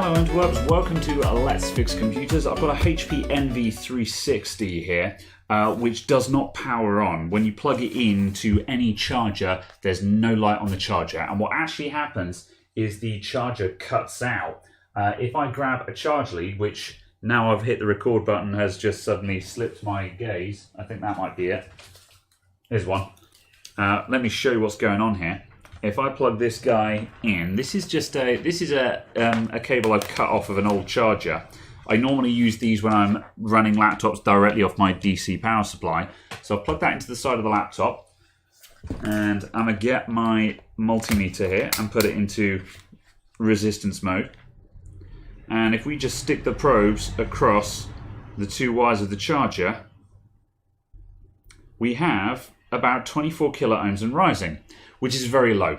Hello interwebs, welcome to Let's Fix Computers. I've got a HP NV360 here, which does not power on. When you plug it into any charger, there's no light on the charger. And what actually happens is the charger cuts out. If I grab a charge lead, which now I've hit the record button has just suddenly slipped my gaze. I think that might be it. Here's one. Let me show you what's going on here. If I plug this guy in, this is a cable I've cut off of an old charger. I normally use these when I'm running laptops directly off my DC power supply. So I've plugged that into the side of the laptop, and I'm gonna get my multimeter here and put it into resistance mode. And if we just stick the probes across the two wires of the charger, we have about 24 kiloohms and rising, which is very low.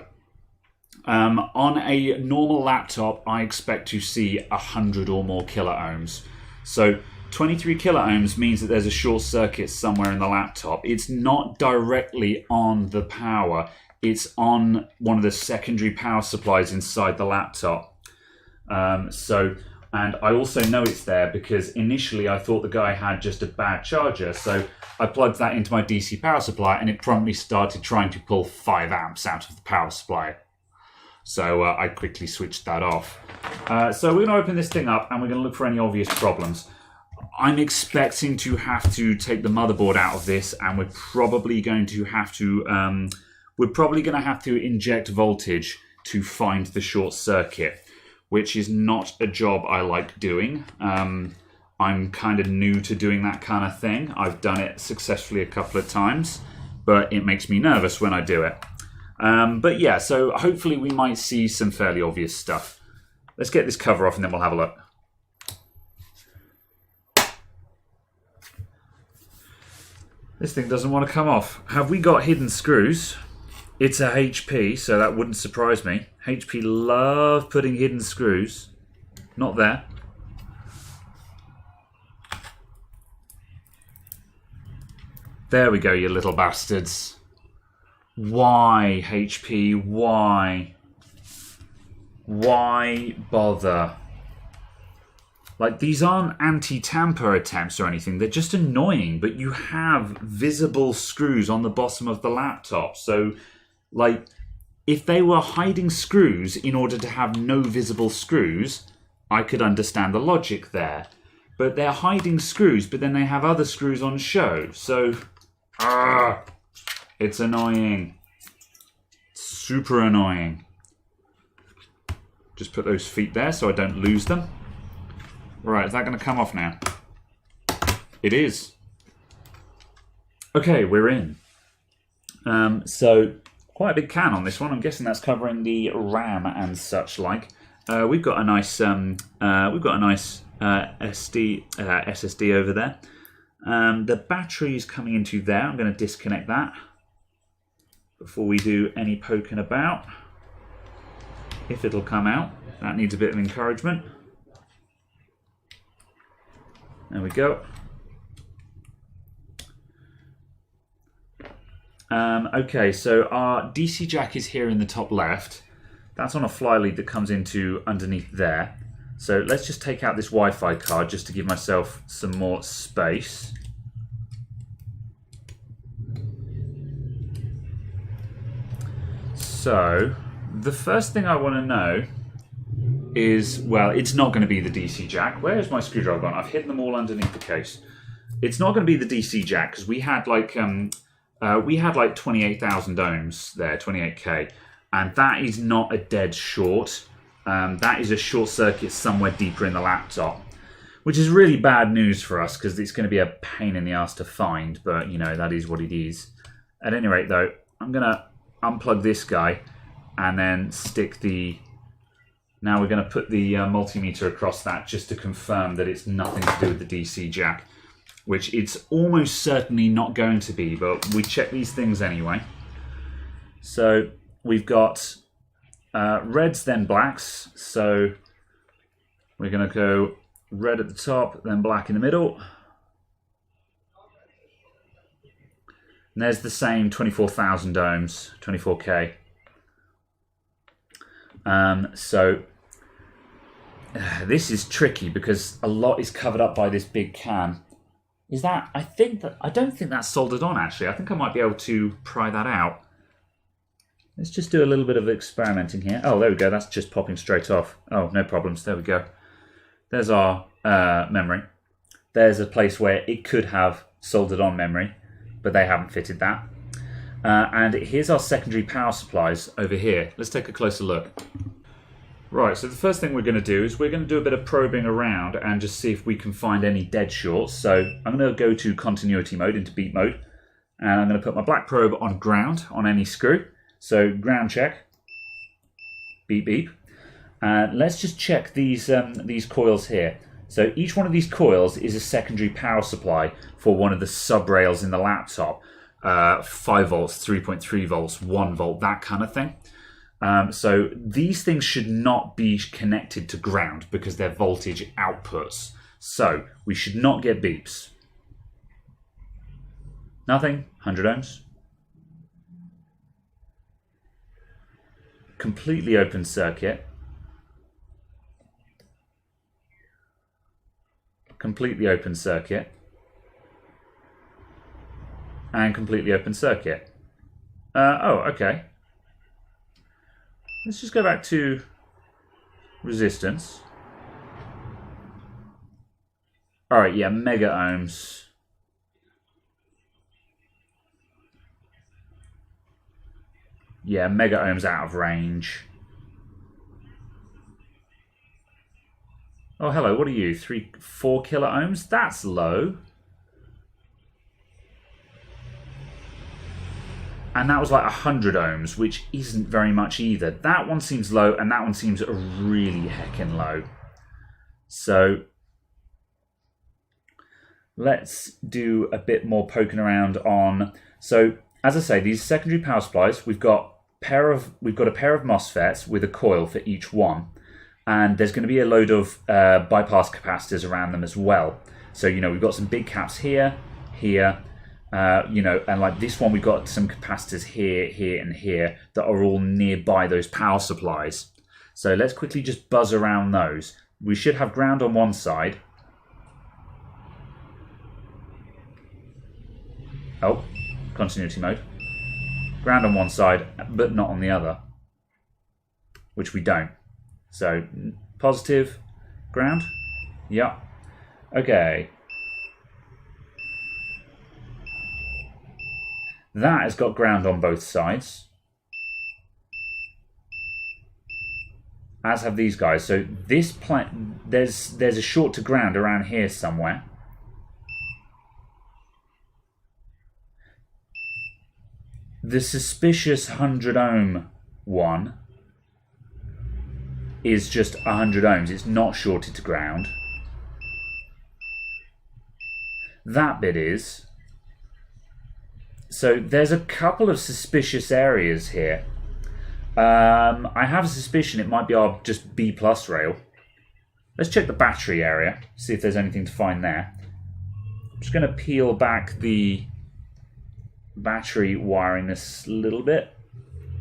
On a normal laptop, I expect to see 100 or more kiloohms. So 23 kiloohms means that there's a short circuit somewhere in the laptop. It's not directly on the power. It's on one of the secondary power supplies inside the laptop. And I also know it's there because initially I thought the guy had just a bad charger. So I plugged that into my DC power supply and it promptly started trying to pull 5 amps out of the power supply. So I quickly switched that off. So we're going to open this thing up and we're going to look for any obvious problems. I'm expecting to have to take the motherboard out of this, and we're probably going to have to inject voltage to find the short circuit, which is not a job I like doing. I'm kind of new to doing that kind of thing. I've done it successfully a couple of times, but it makes me nervous when I do it. But yeah, so hopefully we might see some fairly obvious stuff. Let's get this cover off and then we'll have a look. This thing doesn't want to come off. Have we got hidden screws? It's a HP, so that wouldn't surprise me. HP love putting hidden screws. Not there. There we go, you little bastards. Why, HP? Why? Why bother? Like, these aren't anti-tamper attempts or anything. They're just annoying, but you have visible screws on the bottom of the laptop. So, like, if they were hiding screws in order to have no visible screws, I could understand the logic there. But they're hiding screws, but then they have other screws on show. So, it's annoying. Super annoying. Just put those feet there so I don't lose them. Right, is that going to come off now? It is. Okay, we're in. So, quite a big can on this one. I'm guessing that's covering the RAM and such like. We've got a nice SSD over there. The battery is coming into there. I'm going to disconnect that before we do any poking about. If it'll come out, that needs a bit of encouragement. There we go. Okay, so our DC jack is here in the top left. That's on a fly lead that comes into underneath there. So let's just take out this Wi-Fi card just to give myself some more space. So the first thing I want to know is, well, it's not going to be the DC jack. Where's my screwdriver gone? I've hidden them all underneath the case. It's not going to be the DC jack because we had like 28,000 ohms there, 28k, and that is not a dead short. That is a short circuit somewhere deeper in the laptop, which is really bad news for us because it's going to be a pain in the ass to find. But you know, that is what it is. At any rate, though, I'm going to unplug this guy and then stick the. Now we're going to put the multimeter across that just to confirm that it's nothing to do with the DC jack, which it's almost certainly not going to be, but we check these things anyway. So we've got reds, then blacks. So we're going to go red at the top, then black in the middle. And there's the same 24,000 ohms, 24k. So This is tricky because a lot is covered up by this big can. Is that? I don't think that's soldered on actually. I think I might be able to pry that out. Let's just do a little bit of experimenting here. Oh, there we go. That's just popping straight off. Oh, no problems. There we go. There's our memory. There's a place where it could have soldered on memory, but they haven't fitted that. And here's our secondary power supplies over here. Let's take a closer look. Right, so the first thing we're going to do is we're going to do a bit of probing around and just see if we can find any dead shorts. So I'm going to go to continuity mode, into beep mode, and I'm going to put my black probe on ground on any screw. So ground check, beep beep. Let's just check these coils here. So each one of these coils is a secondary power supply for one of the sub rails in the laptop. 5 volts, 3.3 volts, 1 volt, that kind of thing. So these things should not be connected to ground because they're voltage outputs. So we should not get beeps. Nothing, 100 ohms. Completely open circuit. Completely open circuit. And completely open circuit. Oh, okay. Let's just go back to resistance. Alright, yeah, mega ohms. Yeah, mega ohms out of range. Oh, hello, what are you? 4 kilo ohms? That's low. And that was like 100 ohms, which isn't very much either. That one seems low, and that one seems really heckin' low. So let's do a bit more poking around on. So as I say, these secondary power supplies, we've got a pair of MOSFETs with a coil for each one, and there's going to be a load of bypass capacitors around them as well. So we've got some big caps here, here. And like this one, we've got some capacitors here, here, and here that are all nearby those power supplies. So let's quickly just buzz around those. We should have ground on one side. Oh, continuity mode. Ground on one side, but not on the other, which we don't. So positive, ground. Yeah. Okay. That has got ground on both sides, as have these guys. So this there's a short to ground around here somewhere. The suspicious 100 ohm one is just 100 ohms. It's not shorted to ground. That bit is. So there's a couple of suspicious areas here. I have a suspicion it might be our just B plus rail. Let's check the battery area, see if there's anything to find there. I'm just going to peel back the battery wiring this little bit,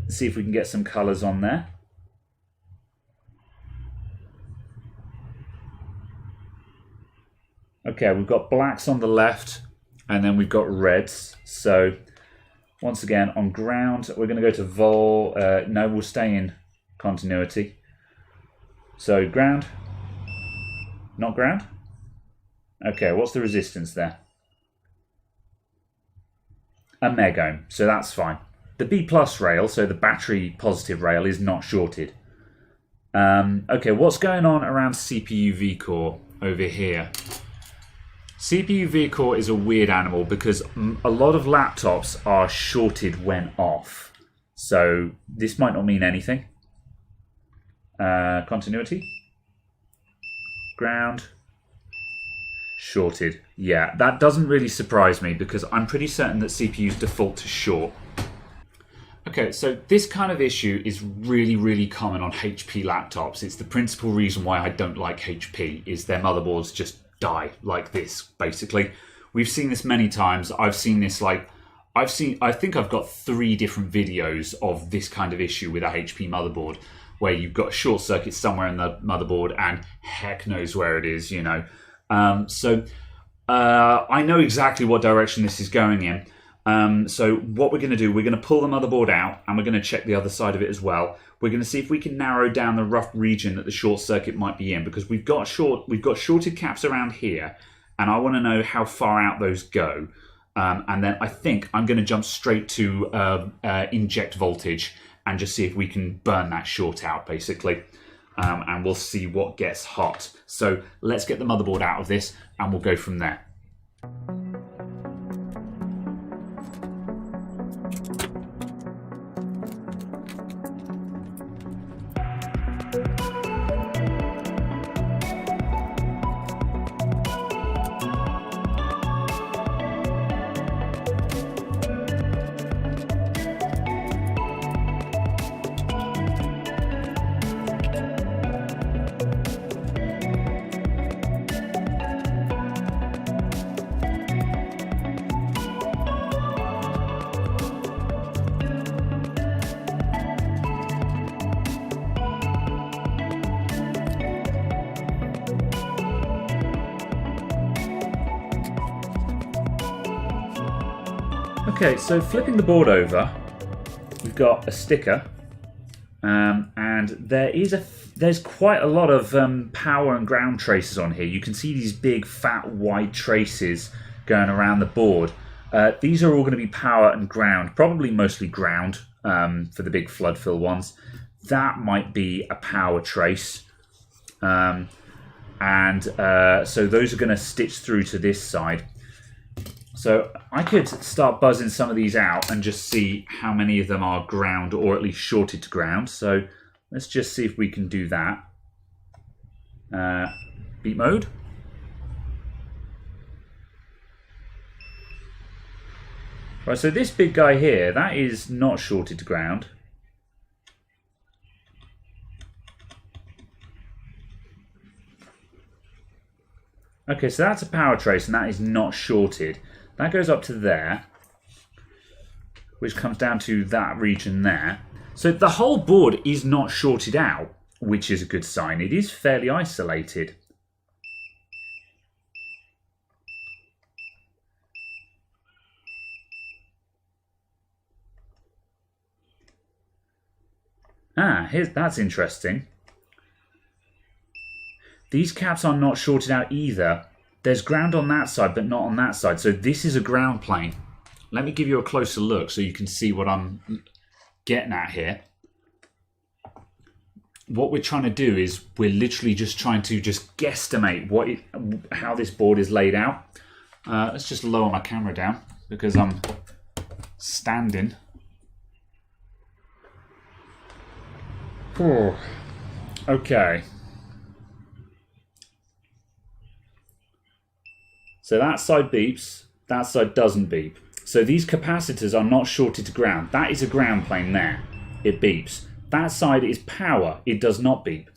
see if we can get some colours on there. Okay, we've got blacks on the left, and then we've got reds. So once again, on ground, we're going to go to vol. No, we'll stay in continuity. So ground, not ground. Okay, what's the resistance there? A meg ohm, so that's fine. The B plus rail, so the battery positive rail, is not shorted. Okay, what's going on around CPU vCore over here? CPU vCore is a weird animal because a lot of laptops are shorted when off. So this might not mean anything. Continuity. Ground. Shorted. Yeah, that doesn't really surprise me because I'm pretty certain that CPUs default to short. Okay, so this kind of issue is really, really common on HP laptops. It's the principal reason why I don't like HP, is their motherboards just die like this, basically. We've seen this many times. I've seen this I think I've got 3 different videos of this kind of issue with a HP motherboard. where you've got a short circuit somewhere in the motherboard and heck knows where it is, you know. I know exactly what direction this is going in. So what we're going to do, we're going to pull the motherboard out and we're going to check the other side of it as well. We're going to see if we can narrow down the rough region that the short circuit might be in, because we've got shorted caps around here, and I want to know how far out those go. And then I think I'm going to jump straight to inject voltage and just see if we can burn that short out, basically. And we'll see what gets hot. So let's get the motherboard out of this and we'll go from there. Okay, so flipping the board over, we've got a sticker, and there's quite a lot of power and ground traces on here. You can see these big, fat, wide traces going around the board. These are all going to be power and ground, probably mostly ground for the big flood fill ones. That might be a power trace, so those are going to stitch through to this side. So I could start buzzing some of these out and just see how many of them are ground or at least shorted to ground. So let's just see if we can do that. Beat mode. Right, so this big guy here, that is not shorted to ground. Okay, so that's a power trace and that is not shorted. That goes up to there, which comes down to that region there. So the whole board is not shorted out, which is a good sign. It is fairly isolated. That's interesting. These caps are not shorted out either. There's ground on that side, but not on that side. So this is a ground plane. Let me give you a closer look so you can see what I'm getting at here. What we're trying to do is we're literally just trying to guesstimate how this board is laid out. Let's just lower my camera down because I'm standing. Okay. So that side beeps, that side doesn't beep. So these capacitors are not shorted to ground. That is a ground plane there. It beeps. That side is power. It does not beep.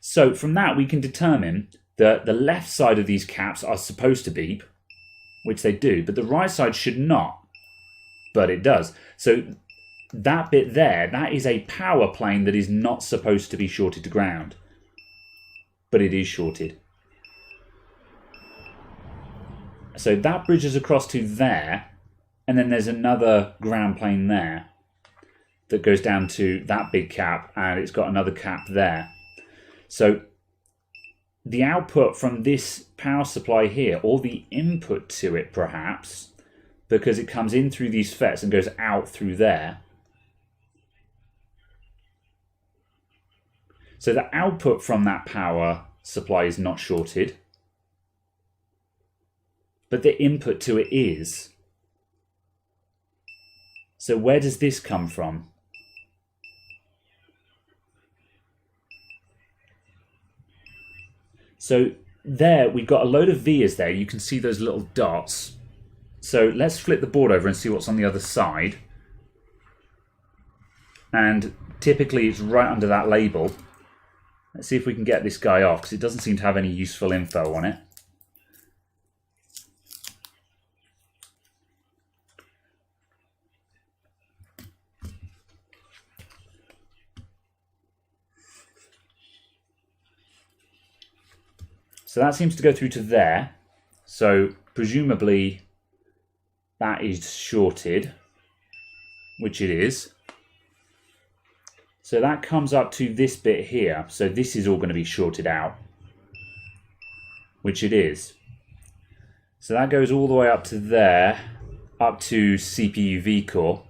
So from that we can determine that the left side of these caps are supposed to beep, which they do, but the right side should not, but it does. So that bit there, that is a power plane that is not supposed to be shorted to ground, but it is shorted. So that bridges across to there, and then there's another ground plane there that goes down to that big cap, and it's got another cap there. So the output from this power supply here, or the input to it perhaps, because it comes in through these FETs and goes out through there. So the output from that power supply is not shorted, but the input to it is. So where does this come from? So there, we've got a load of vias there. You can see those little dots. So let's flip the board over and see what's on the other side. And typically it's right under that label. Let's see if we can get this guy off, because it doesn't seem to have any useful info on it. So that seems to go through to there. So presumably that is shorted, which it is. So that comes up to this bit here. So this is all going to be shorted out, which it is. So that goes all the way up to there, up to CPU V core,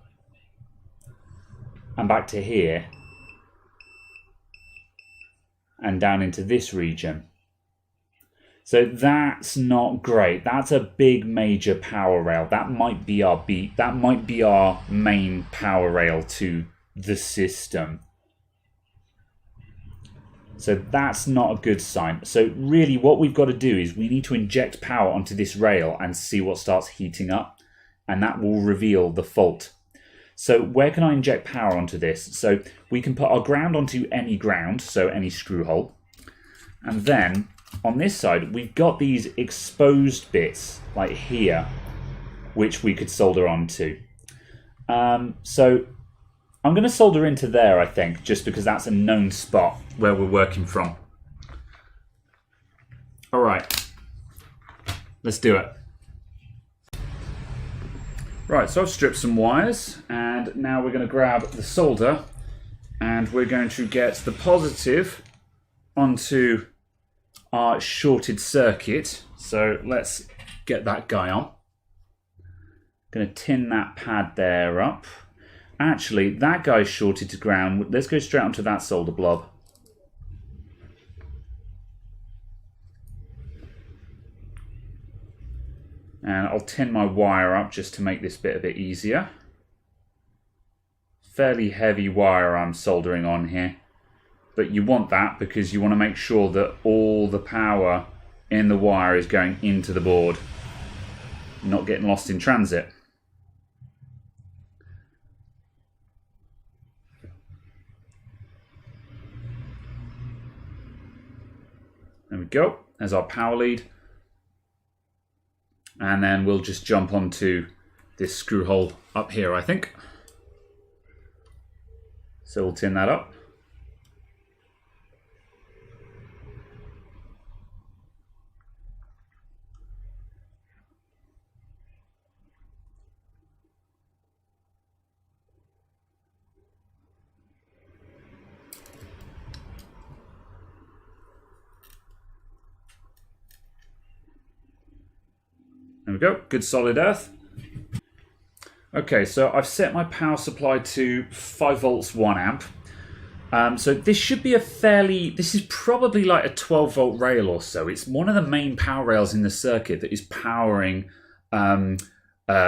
and back to here, and down into this region. So that's not great. That's a big major power rail. That might be our that might be our main power rail to the system. So that's not a good sign. So really what we've got to do is we need to inject power onto this rail and see what starts heating up, and that will reveal the fault. So where can I inject power onto this? So we can put our ground onto any ground, so any screw hole. And then on this side, we've got these exposed bits like here, which we could solder onto. So I'm going to solder into there, I think, just because that's a known spot where we're working from. All right, let's do it. Right, so I've stripped some wires, and now we're going to grab the solder, and we're going to get the positive onto our shorted circuit. So let's get that guy on. Going to tin that pad there up. Actually, that guy's shorted to ground. Let's go straight onto that solder blob. And I'll tin my wire up just to make this bit a bit easier. Fairly heavy wire I'm soldering on here. But you want that because you want to make sure that all the power in the wire is going into the board, not getting lost in transit. There we go, there's our power lead. And then we'll just jump onto this screw hole up here, I think. So we'll tin that up. There we go, good solid earth. Okay, so I've set my power supply to 5 volts 1 amp. So this should be this is probably like a 12 volt rail or so. It's one of the main power rails in the circuit that is powering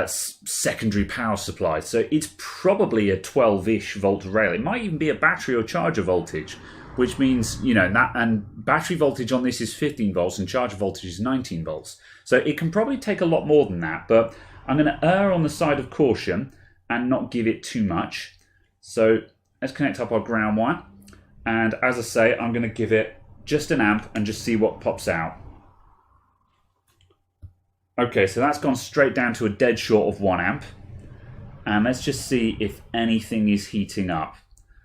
secondary power supplies. So it's probably a 12-ish volt rail. It might even be a battery or charger voltage, which means, you know, that, and battery voltage on this is 15 volts and charger voltage is 19 volts. So it can probably take a lot more than that, but I'm going to err on the side of caution and not give it too much. So let's connect up our ground wire. And as I say, I'm going to give it just an amp and just see what pops out. Okay, so that's gone straight down to a dead short of 1 amp. And let's just see if anything is heating up.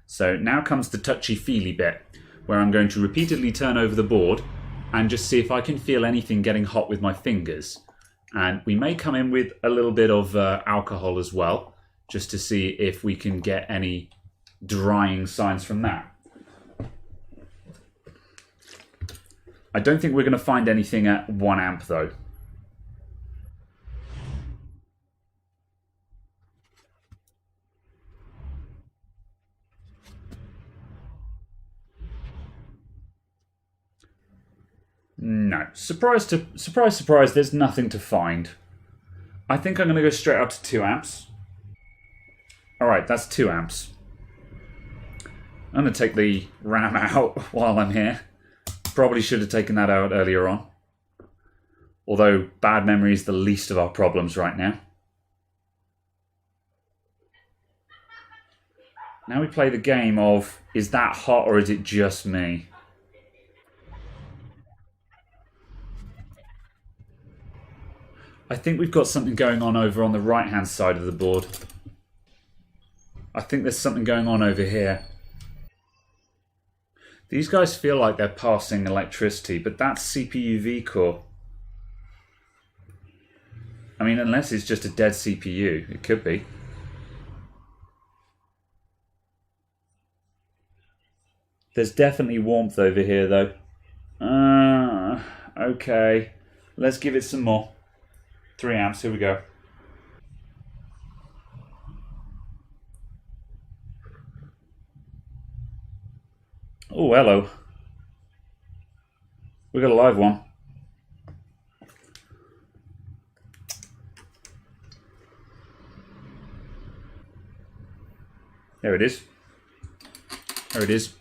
So now comes the touchy-feely bit, where I'm going to repeatedly turn over the board and just see if I can feel anything getting hot with my fingers. And we may come in with a little bit of alcohol as well, just to see if we can get any drying signs from that. I don't think we're going to find anything at 1 amp though. No. Surprise, surprise, there's nothing to find. I think I'm going to go straight up to 2 amps. Alright, that's 2 amps. I'm going to take the RAM out while I'm here. Probably should have taken that out earlier on. Although bad memory is the least of our problems right now. Now we play the game of, is that hot or is it just me? I think we've got something going on over on the right hand side of the board. I think there's something going on over here. These guys feel like they're passing electricity, but that's CPU V core. I mean, unless it's just a dead CPU, it could be. There's definitely warmth over here, though. Okay. Let's give it some more. 3 amps, here we go. Oh, hello. We got a live one. There it is. There it is.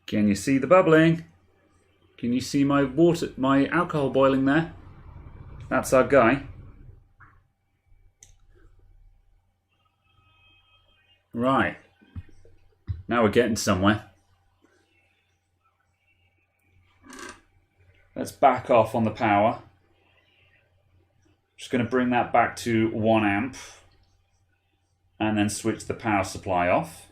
Can you see the bubbling? Can you see my alcohol boiling there? That's our guy. Right. Now we're getting somewhere. Let's back off on the power. Just going to bring that back to 1 amp and then switch the power supply off.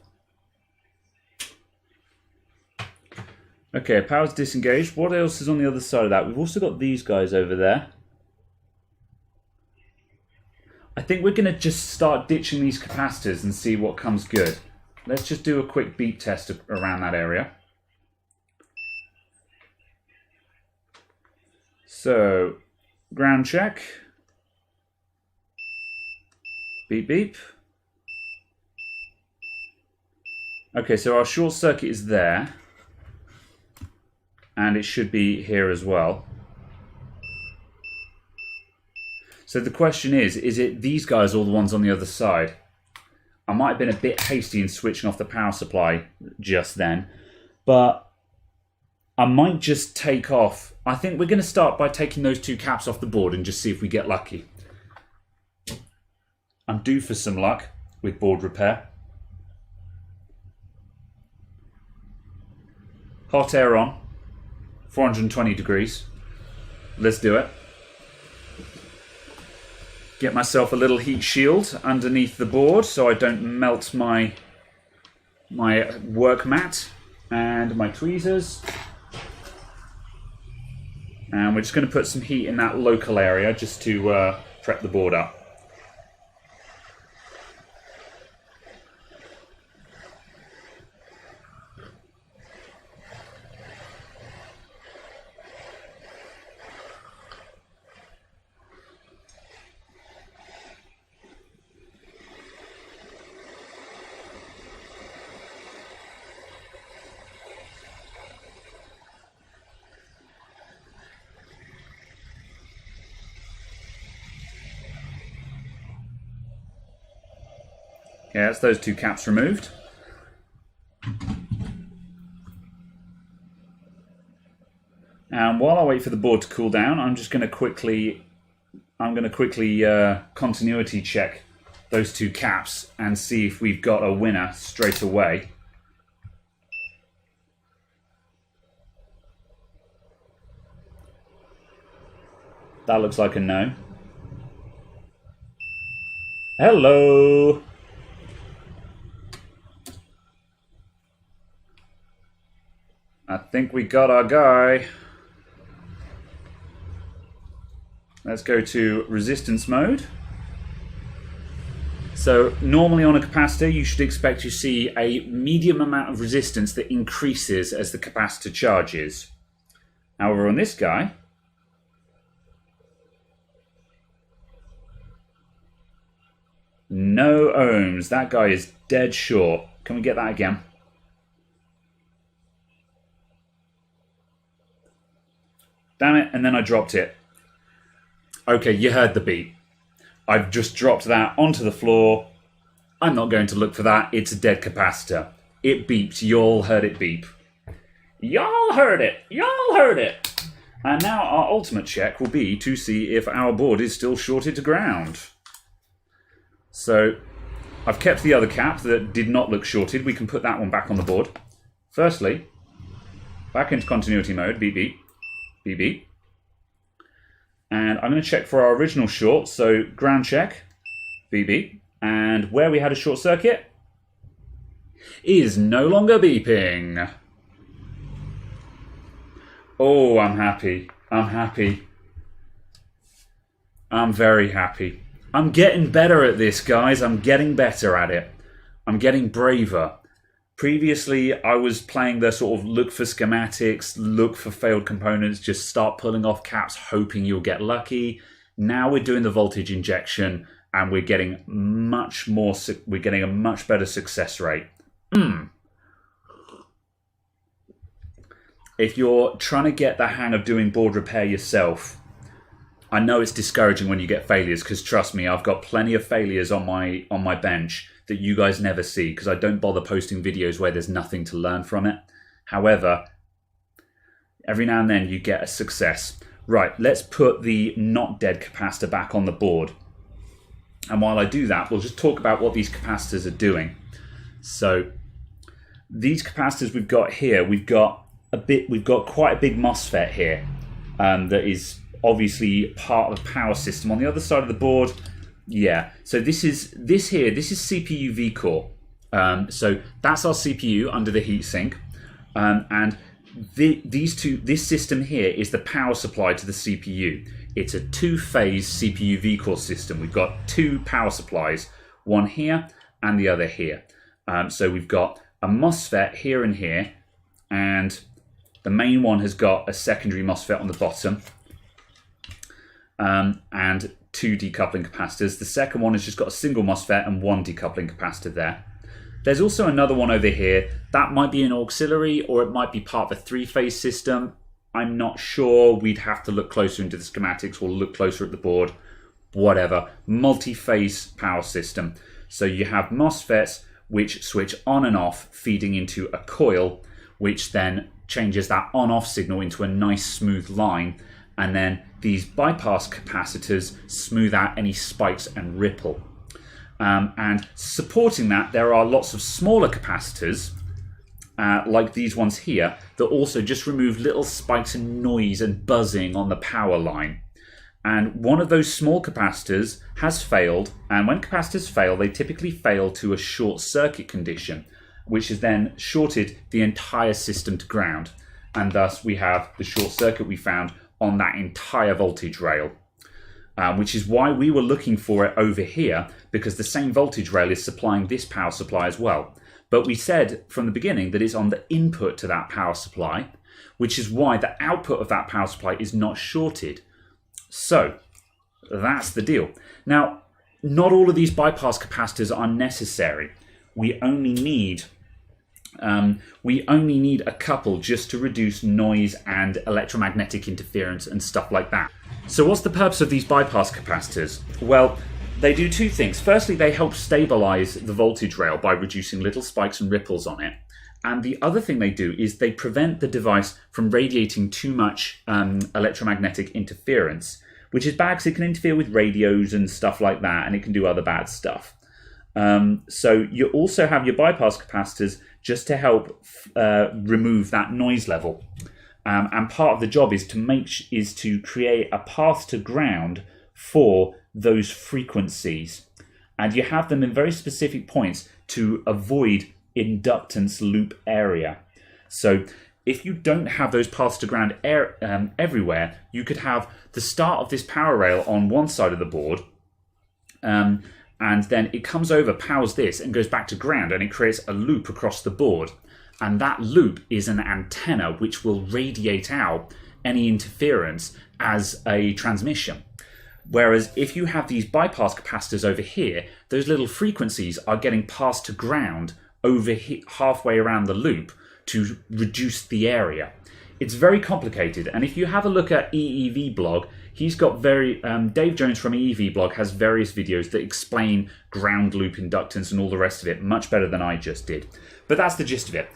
Okay, power's disengaged. What else is on the other side of that? We've also got these guys over there. I think we're going to just start ditching these capacitors and see what comes good. Let's just do a quick beep test around that area. So, ground check. Beep, beep. Okay, so our short circuit is there. And it should be here as well. So the question is it these guys or the ones on the other side? I might have been a bit hasty in switching off the power supply just then, but I might just take off. I think we're going to start by taking those 2 caps off the board and just see if we get lucky. I'm due for some luck with board repair. Hot air on, 420 degrees. Let's do it. Get myself a little heat shield underneath the board so I don't melt my work mat and my tweezers. And we're just going to put some heat in that local area just to prep the board up. Yeah, that's those 2 caps removed. And while I wait for the board to cool down, I'm going to quickly continuity check those 2 caps and see if we've got a winner straight away. That looks like a no. Hello. I think we got our guy. Let's go to resistance mode. So normally on a capacitor you should expect to see a medium amount of resistance that increases as the capacitor charges. However, on this guy, no ohms. That guy is dead short. Can we get that again? Damn it, and then I dropped it. Okay, you heard the beep. I've just dropped that onto the floor. I'm not going to look for that. It's a dead capacitor. It beeped. You all heard it beep. Y'all heard it. Y'all heard it. And now our ultimate check will be to see if our board is still shorted to ground. So I've kept the other cap that did not look shorted. We can put that one back on the board. Firstly, back into continuity mode. Beep, beep. Beep, beep. And I'm going to check for our original short. So ground check. Beep, beep. And where we had a short circuit is no longer beeping. Oh, I'm happy. I'm happy. I'm very happy. I'm getting better at this, guys. I'm getting better at it. I'm getting braver. Previously, I was playing the sort of look for schematics, look for failed components, just start pulling off caps, hoping you'll get lucky. Now we're doing the voltage injection, and we're getting a much better success rate. If you're trying to get the hang of doing board repair yourself, I know it's discouraging when you get failures, because trust me, I've got plenty of failures on my bench that you guys never see, because I don't bother posting videos where there's nothing to learn from it. However, every now and then you get a success. Right, let's put the not dead capacitor back on the board. And while I do that, we'll just talk about what these capacitors are doing. So these capacitors we've got here, we've got quite a big MOSFET here that is obviously part of the power system. On the other side of the board, yeah. So this is CPU V-core. So that's our CPU under the heatsink, and this system here is the power supply to the CPU. It's a two-phase CPU V-core system. We've got two power supplies, one here and the other here. So we've got a MOSFET here and here, and the main one has got a secondary MOSFET on the bottom, and two decoupling capacitors. The second one has just got a single MOSFET and one decoupling capacitor there. There's also another one over here. That might be an auxiliary, or it might be part of a three-phase system. I'm not sure. We'd have to look closer into the schematics or look closer at the board. Whatever. Multi-phase power system. So you have MOSFETs which switch on and off, feeding into a coil, which then changes that on-off signal into a nice smooth line. And then these bypass capacitors smooth out any spikes and ripple. And supporting that, there are lots of smaller capacitors, like these ones here, that also just remove little spikes and noise and buzzing on the power line. And one of those small capacitors has failed, and when capacitors fail, they typically fail to a short circuit condition, which has then shorted the entire system to ground. And thus we have the short circuit we found on that entire voltage rail. Which is why we were looking for it over here, because the same voltage rail is supplying this power supply as well. But we said from the beginning that it's on the input to that power supply, which is why the output of that power supply is not shorted. So that's the deal. Now, not all of these bypass capacitors are necessary. We only need a couple just to reduce noise and electromagnetic interference and stuff like that. So what's the purpose of these bypass capacitors? Well, they do two things. Firstly, they help stabilize the voltage rail by reducing little spikes and ripples on it. And the other thing they do is they prevent the device from radiating too much electromagnetic interference, which is bad because it can interfere with radios and stuff like that, and it can do other bad stuff. So you also have your bypass capacitors just to help remove that noise level. And part of the job is to create a path to ground for those frequencies. And you have them in very specific points to avoid inductance loop area. So if you don't have those paths to ground everywhere, you could have the start of this power rail on one side of the board, and then it comes over, powers this, and goes back to ground, and it creates a loop across the board. And that loop is an antenna which will radiate out any interference as a transmission. Whereas if you have these bypass capacitors over here, those little frequencies are getting passed to ground over halfway around the loop to reduce the area. It's very complicated, and if you have a look at EEV blog, he's got Dave Jones from EEV blog has various videos that explain ground loop inductance and all the rest of it much better than I just did. But that's the gist of it.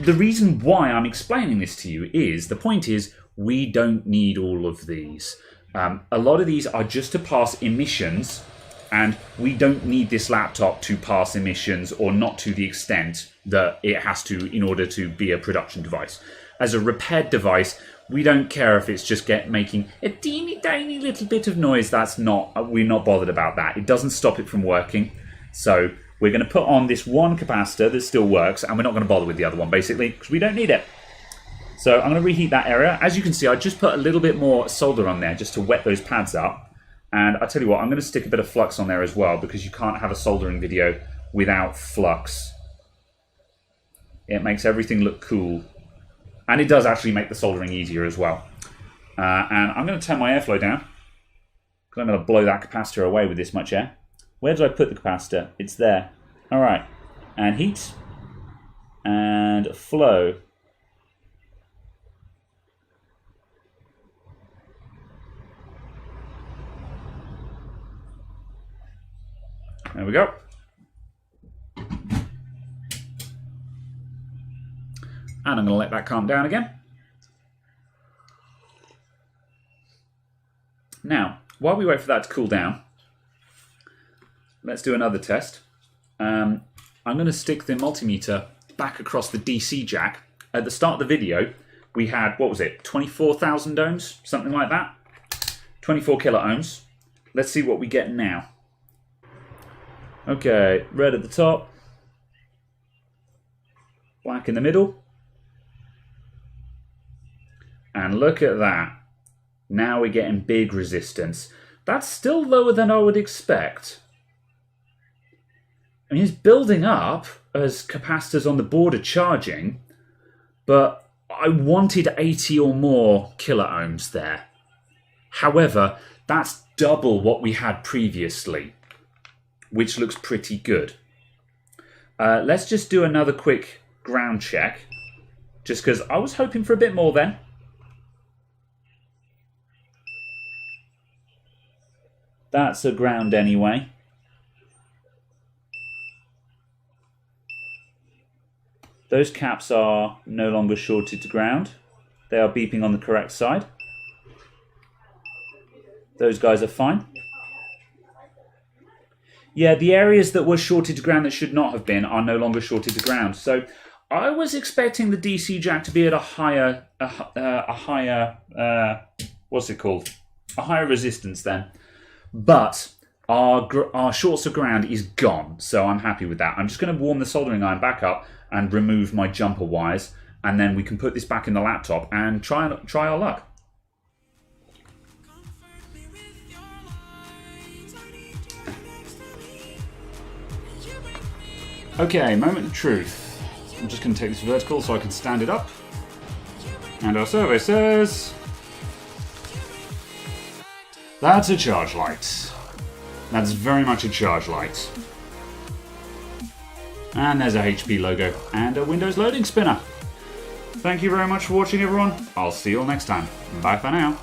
The reason why I'm explaining this to you is, the point is, we don't need all of these. A lot of these are just to pass emissions, and we don't need this laptop to pass emissions, or not to the extent that it has to in order to be a production device. As a repaired device, we don't care if it's just making a teeny tiny little bit of noise. We're not bothered about that. It doesn't stop it from working. So we're going to put on this one capacitor that still works, and we're not going to bother with the other one, basically, because we don't need it. So I'm going to reheat that area. As you can see, I just put a little bit more solder on there just to wet those pads up. And I tell you what, I'm going to stick a bit of flux on there as well, because you can't have a soldering video without flux. It makes everything look cool. And it does actually make the soldering easier as well. And I'm going to turn my airflow down, because I'm going to blow that capacitor away with this much air. Where did I put the capacitor? It's there. All right. And heat. And flow. There we go. And I'm going to let that calm down again. Now, while we wait for that to cool down, let's do another test. I'm going to stick the multimeter back across the DC jack. At the start of the video, we had, what was it, 24,000 ohms? Something like that. 24 kilo ohms. Let's see what we get now. Okay, red at the top. Black in the middle. And look at that. Now we're getting big resistance. That's still lower than I would expect. I mean, it's building up as capacitors on the board are charging, but I wanted 80 or more kilo ohms there. However, that's double what we had previously, which looks pretty good. Let's just do another quick ground check, just because I was hoping for a bit more then. That's a ground anyway. Those caps are no longer shorted to ground. They are beeping on the correct side. Those guys are fine. Yeah, the areas that were shorted to ground that should not have been are no longer shorted to ground. So I was expecting the DC jack to be at a higher, what's it called? A higher resistance then. But our shorts of ground is gone, so I'm happy with that. I'm just going to warm the soldering iron back up and remove my jumper wires, and then we can put this back in the laptop and try our luck. Okay, moment of truth. I'm just going to take this vertical so I can stand it up. And our survey says... that's a charge light. That's very much a charge light. And there's a HP logo and a Windows loading spinner. Thank you very much for watching, everyone. I'll see you all next time. Bye for now.